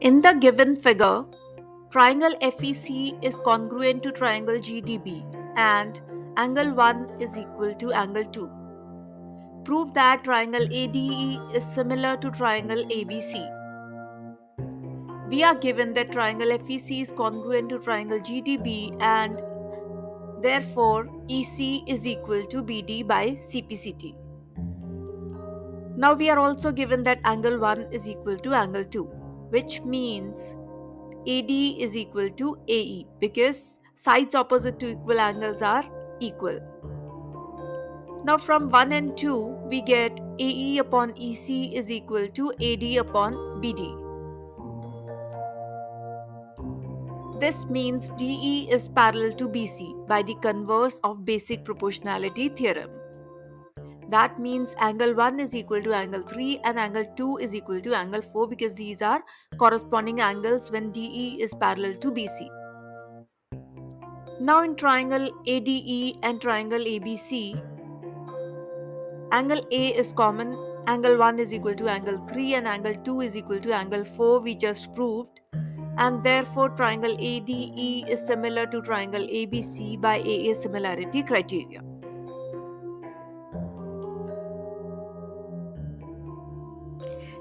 In the given figure, triangle FEC is congruent to triangle GDB and angle 1 is equal to angle 2. Prove that triangle ADE is similar to triangle ABC. We are given that triangle FEC is congruent to triangle GDB and therefore EC is equal to BD by CPCT. Now we are also given that angle 1 is equal to angle 2, which means AD is equal to AE because sides opposite to equal angles are equal. Now from 1 and 2 we get AE upon EC is equal to AD upon BD. This means DE is parallel to BC by the converse of basic proportionality theorem. That means angle 1 is equal to angle 3 and angle 2 is equal to angle 4 because these are corresponding angles when DE is parallel to BC. Now in triangle ADE and triangle ABC, angle A is common, angle 1 is equal to angle 3 and angle 2 is equal to angle 4 we just proved, and therefore triangle ADE is similar to triangle ABC by AA similarity criteria.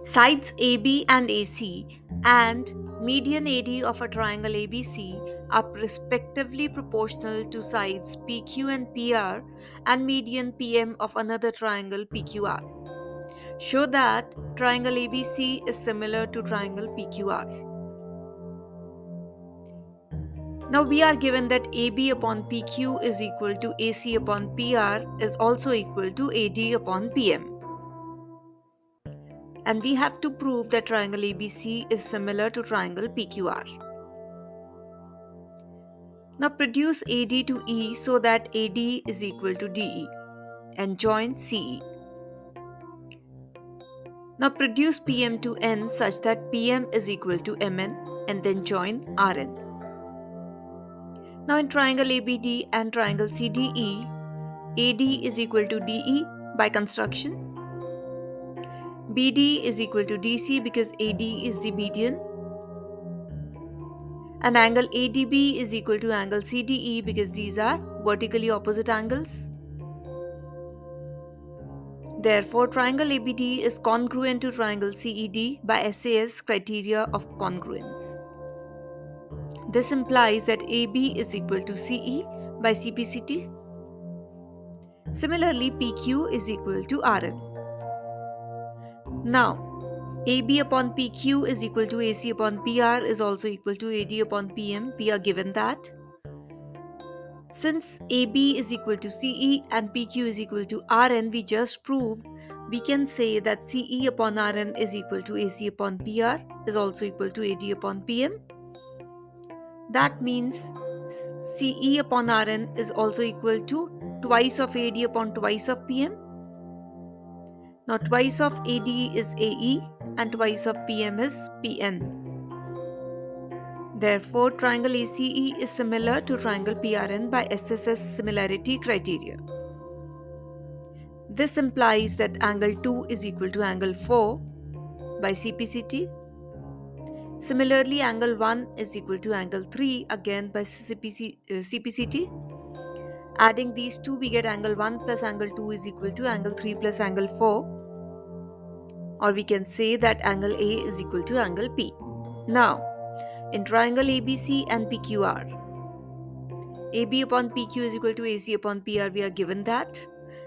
Sides AB and AC and median AD of a triangle ABC are respectively proportional to sides PQ and PR and median PM of another triangle PQR. Show that triangle ABC is similar to triangle PQR. Now we are given that AB upon PQ is equal to AC upon PR is also equal to AD upon PM. And we have to prove that triangle ABC is similar to triangle PQR. Now produce AD to E so that AD is equal to DE and join CE. Now produce PM to N such that PM is equal to MN and then join RN. Now in triangle ABD and triangle CDE, AD is equal to DE by construction. BD is equal to DC because AD is the median. And angle ADB is equal to angle CDE because these are vertically opposite angles. Therefore, triangle ABD is congruent to triangle CED by SAS criteria of congruence. This implies that AB is equal to CE by CPCT. Similarly, PQ is equal to RN. Now, AB upon PQ is equal to AC upon PR is also equal to AD upon PM. We are given that. Since AB is equal to CE and PQ is equal to RN, we just proved we can say that CE upon RN is equal to AC upon PR is also equal to AD upon PM. That means CE upon RN is also equal to twice of AD upon twice of PM. Now twice of AD is AE and twice of PM is PN. Therefore, triangle ACE is similar to triangle PRN by SSS similarity criteria. This implies that angle 2 is equal to angle 4 by CPCT. Similarly, angle 1 is equal to angle 3 again by CPCT. Adding these two, we get angle 1 plus angle 2 is equal to angle 3 plus angle 4. Or we can say that angle A is equal to angle P. Now, in triangle ABC and PQR, AB upon PQ is equal to AC upon PR, we are given that.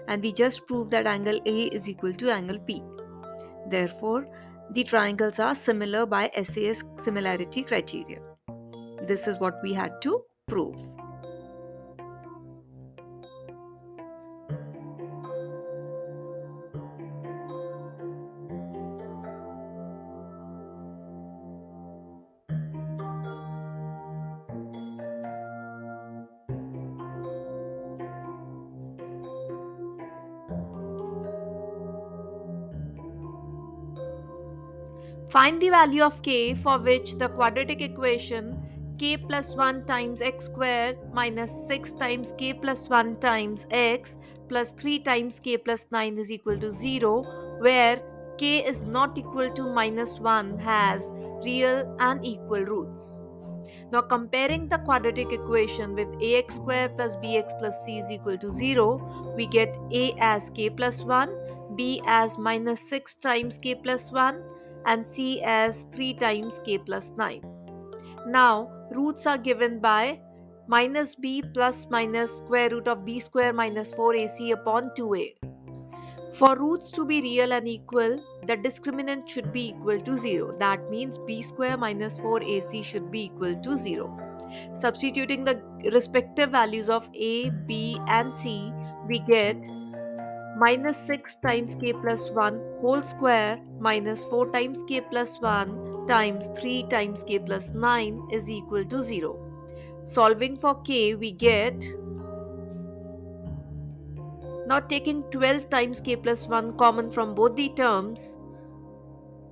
And we just proved that angle A is equal to angle P. Therefore, the triangles are similar by SAS similarity criteria. This is what we had to prove. Find the value of k for which the quadratic equation k plus 1 times x squared minus 6 times k plus 1 times x plus 3 times k plus 9 is equal to 0, where k is not equal to -1 has real and equal roots. Now comparing the quadratic equation with ax square plus bx plus c is equal to 0, we get a as k plus 1, b as -6 times k plus 1 and c as 3 times k plus 9. Now roots are given by minus b plus minus square root of b square minus 4ac upon 2a. For roots to be real and equal, the discriminant should be equal to 0. That means b square minus 4ac should be equal to 0. Substituting the respective values of a, b and c, we get -6 times k plus 1 whole square minus 4 times k plus 1 times 3 times k plus 9 is equal to 0. Solving for k, we get, now taking 12 times k plus 1 common from both the terms,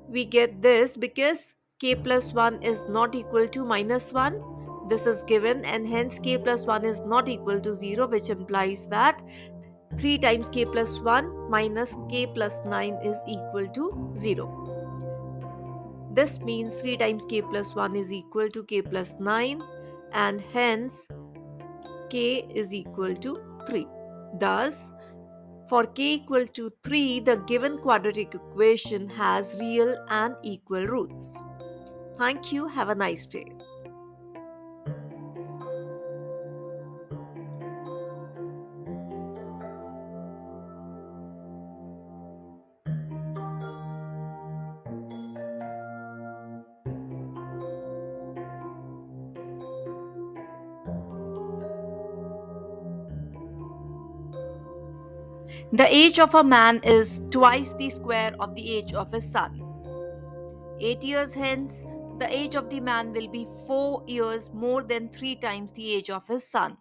we get this because k plus 1 is not equal to -1. This is given and hence k plus 1 is not equal to 0, which implies that 3 times k plus 1 minus k plus 9 is equal to 0. This means 3 times k plus 1 is equal to k plus 9 and hence k is equal to 3. Thus, for k equal to 3, the given quadratic equation has real and equal roots. Thank you. Have a nice day. The age of a man is twice the square of the age of his son. 8 years hence, the age of the man will be 4 years more than 3 times the age of his son.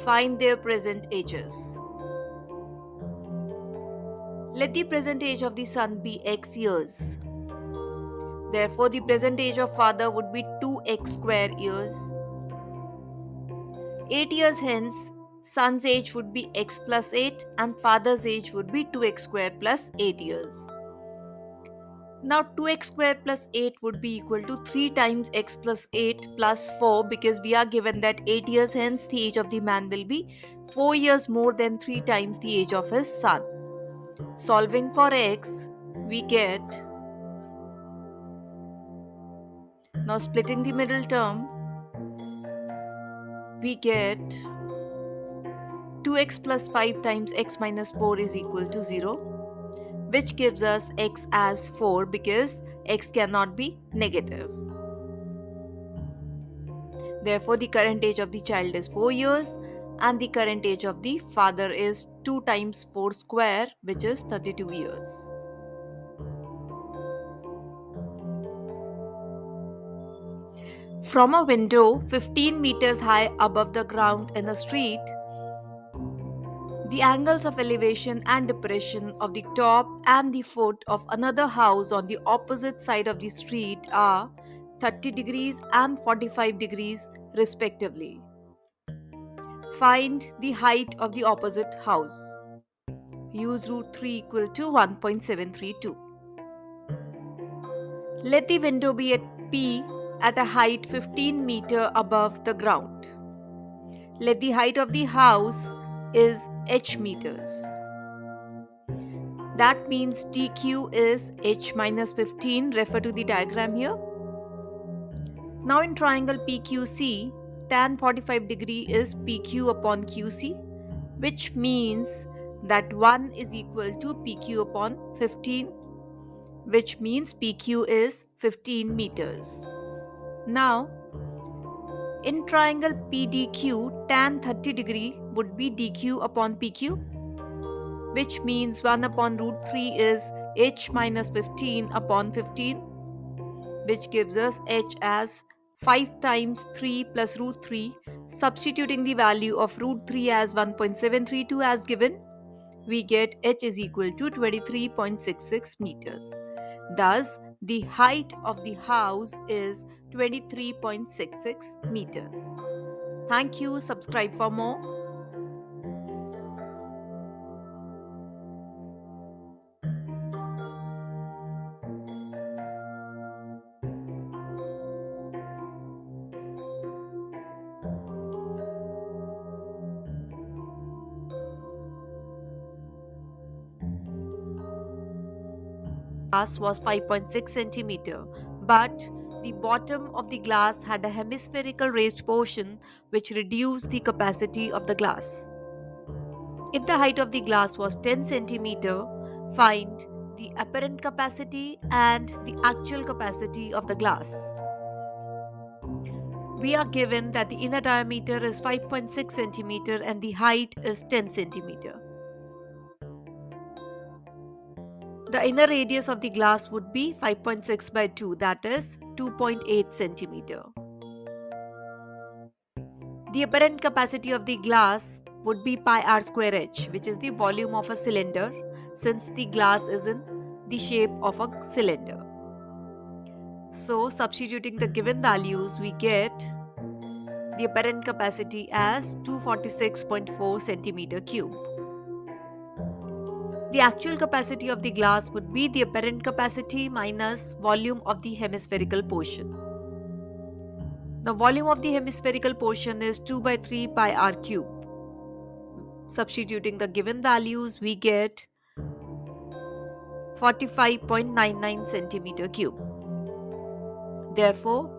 Find their present ages. Let the present age of the son be x years. Therefore, the present age of father would be 2x square years. 8 years hence, son's age would be x plus 8 and father's age would be 2x square plus 8 years. Now 2x square plus 8 would be equal to 3 times x plus 8 plus 4 because we are given that 8 years hence the age of the man will be 4 years more than 3 times the age of his son. Solving for x, we get, now splitting the middle term, we get 2x plus 5 times x minus 4 is equal to 0, which gives us x as 4 because x cannot be negative. Therefore, the current age of the child is 4 years and the current age of the father is 2 times 4 square, which is 32 years. From a window 15 meters high above the ground in a street, the angles of elevation and depression of the top and the foot of another house on the opposite side of the street are 30 degrees and 45 degrees respectively. Find the height of the opposite house. Use root 3 equal to 1.732. Let the window be at P at a height 15 meter above the ground. Let the height of the house is h meters. That means dq is h minus 15. Refer to the diagram here. Now in triangle PQC, tan 45 degree is PQ upon QC, which means that 1 is equal to PQ upon 15, which means PQ is 15 meters. Now, in triangle PDQ, tan 30 degree would be DQ upon PQ, which means 1 upon root 3 is h minus 15 upon 15, which gives us h as 5 times 3 plus root 3. Substituting the value of root 3 as 1.732 as given, we get h is equal to 23.66 meters. Thus, the height of the house is 23.66 meters. Thank you. Subscribe for more. glass was 5.6 centimeter, but the bottom of the glass had a hemispherical raised portion which reduced the capacity of the glass. If the height of the glass was 10 centimeter, find the apparent capacity and the actual capacity of the glass. We are given that the inner diameter is 5.6 centimeter and the height is 10 centimeter. The inner radius of the glass would be 5.6 by 2, that is 2.8 centimeter. The apparent capacity of the glass would be pi r square h, which is the volume of a cylinder, since the glass is in the shape of a cylinder. So, substituting the given values, we get the apparent capacity as 246.4 centimeter cube. The actual capacity of the glass would be the apparent capacity minus volume of the hemispherical portion. The volume of the hemispherical portion is 2 by 3 pi r cube. Substituting the given values, we get 45.99 centimeter cube. Therefore,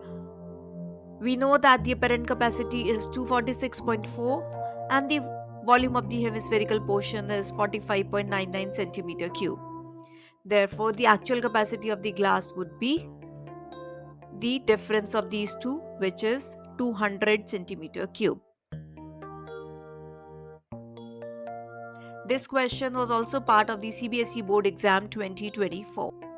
we know that the apparent capacity is 246.4 and the volume of the hemispherical portion is 45.99 centimeter cube. Therefore, the actual capacity of the glass would be the difference of these two, which is 200 centimeter cube. This question was also part of the CBSE board exam 2024.